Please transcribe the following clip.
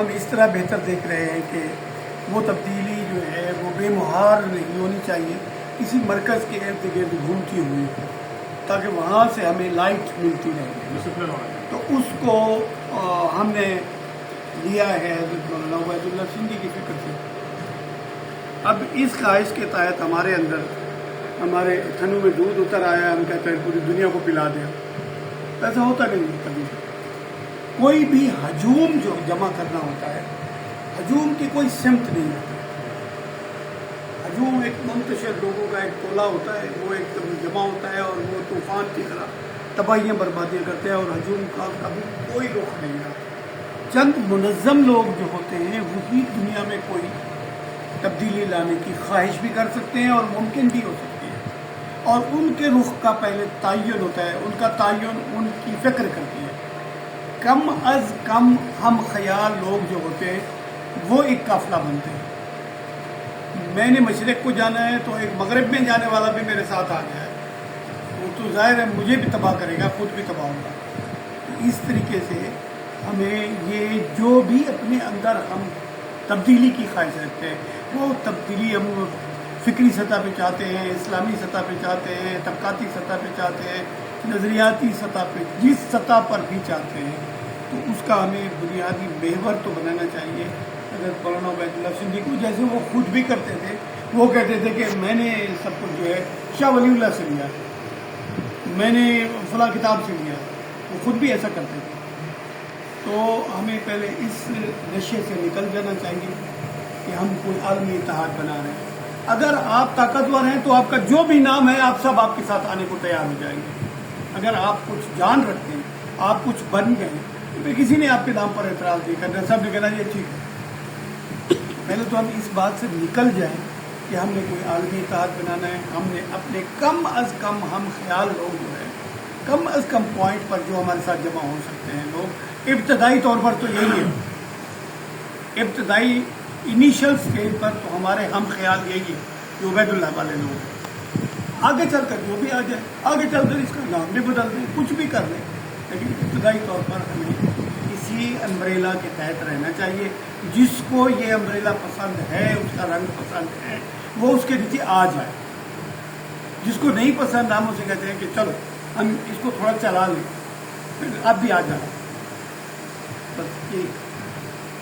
ہم اس طرح بہتر دیکھ رہے ہیں کہ وہ تبدیلی جو ہے وہ بے مہار نہیں ہونی چاہیے، کسی مرکز کے ارد گرد گھومتی ہوئی تاکہ وہاں سے ہمیں لائٹ ملتی رہے۔ تو اس کو ہم نے لیا ہے حضرت مولانا عبید اللہ سندھی کی فکر سے۔ اب اس خواہش کے تحت ہمارے اندر ہمارے تھنوں میں دودھ اتر آیا، ہم کہتے ہیں پوری دنیا کو پلا دیا۔ ایسا ہوتا نہیں کبھی۔ کوئی بھی ہجوم جو جمع کرنا ہوتا ہے، ہجوم کی کوئی سمت نہیں ہوتی۔ ہجوم ایک منتشر لوگوں کا ایک ٹولہ ہوتا ہے، وہ ایک جمع ہوتا ہے اور وہ طوفان کی طرح تباہیاں بربادیاں کرتے ہیں، اور ہجوم کا کبھی کوئی رخ نہیں رہا۔ چند منظم لوگ جو ہوتے ہیں وہی دنیا میں کوئی تبدیلی لانے کی خواہش بھی کر سکتے ہیں اور ممکن بھی ہو سکتی ہے، اور ان کے رخ کا پہلے تعین ہوتا ہے، ان کا تعین ان کی فکر کرتی ہے۔ کم از کم ہم خیال لوگ جو ہوتے ہیں وہ ایک قافلہ بنتے ہیں۔ میں نے مشرق کو جانا ہے تو ایک مغرب میں جانے والا بھی میرے ساتھ آ گیا ہے، وہ تو ظاہر ہے مجھے بھی تباہ کرے گا، خود بھی تباہ ہوگا۔ تو اس طریقے سے ہمیں یہ جو بھی اپنے اندر ہم تبدیلی کی خواہش رکھتے ہیں، وہ تبدیلی ہم فکری سطح پہ چاہتے ہیں، اسلامی سطح پہ چاہتے ہیں، طبقاتی سطح پہ چاہتے ہیں، نظریاتی سطح پہ، جس سطح پر بھی چاہتے ہیں، تو اس کا ہمیں بنیادی محور تو بنانا چاہیے۔ حضرت مولانا عبید اللہ سندھی کو جیسے وہ خود بھی کرتے تھے، وہ کہتے تھے کہ میں نے سب کچھ جو ہے شاہ ولی اللہ سے لیا، میں نے فلاں کتاب سے لیا، وہ خود بھی ایسا کرتے تھے۔ تو ہمیں پہلے اس نشے سے نکل جانا چاہیے کہ ہم کوئی عالمی اتحاد بنا رہے ہیں۔ اگر آپ طاقتور ہیں تو آپ کا جو بھی نام ہے آپ سب آپ کے ساتھ آنے کو تیار ہو جائیں گے۔ اگر آپ کچھ جان رکھتے ہیں، آپ کچھ بن گئے تو پھر کسی نے آپ کے نام پر اعتراض نہیں کرنا، سب نے کہنا یہ ٹھیک ہے۔ پہلے تو ہم اس بات سے نکل جائیں کہ ہم نے کوئی عالمی اتحاد بنانا ہے، ہم نے اپنے کم از کم ہم خیال لوگ جو ہے کم از کم پوائنٹ پر جو ہمارے ساتھ جمع ہو سکتے ہیں لوگ، ابتدائی طور پر تو یہی ہے، ابتدائی انیشل سٹیج پر تو ہمارے ہم خیال یہی ہے جو عبید اللہ والے لوگ ہیں۔ آگے چل کر جو بھی آ جائے، آگے چل کر اس کا نام بھی بدل دیں، کچھ بھی کر لیں، لیکن ابتدائی طور پر ہمیں اسی امبریلا کے تحت رہنا چاہیے۔ جس کو یہ امبریلا پسند ہے، اس کا رنگ پسند ہے، وہ اس کے نیچے آ جائے۔ جس کو نہیں پسند، ہم اسے کہتے ہیں کہ چلو ہم اس کو تھوڑا چلا لیں، پھر آپ بھی آ جائیں، بس یہی۔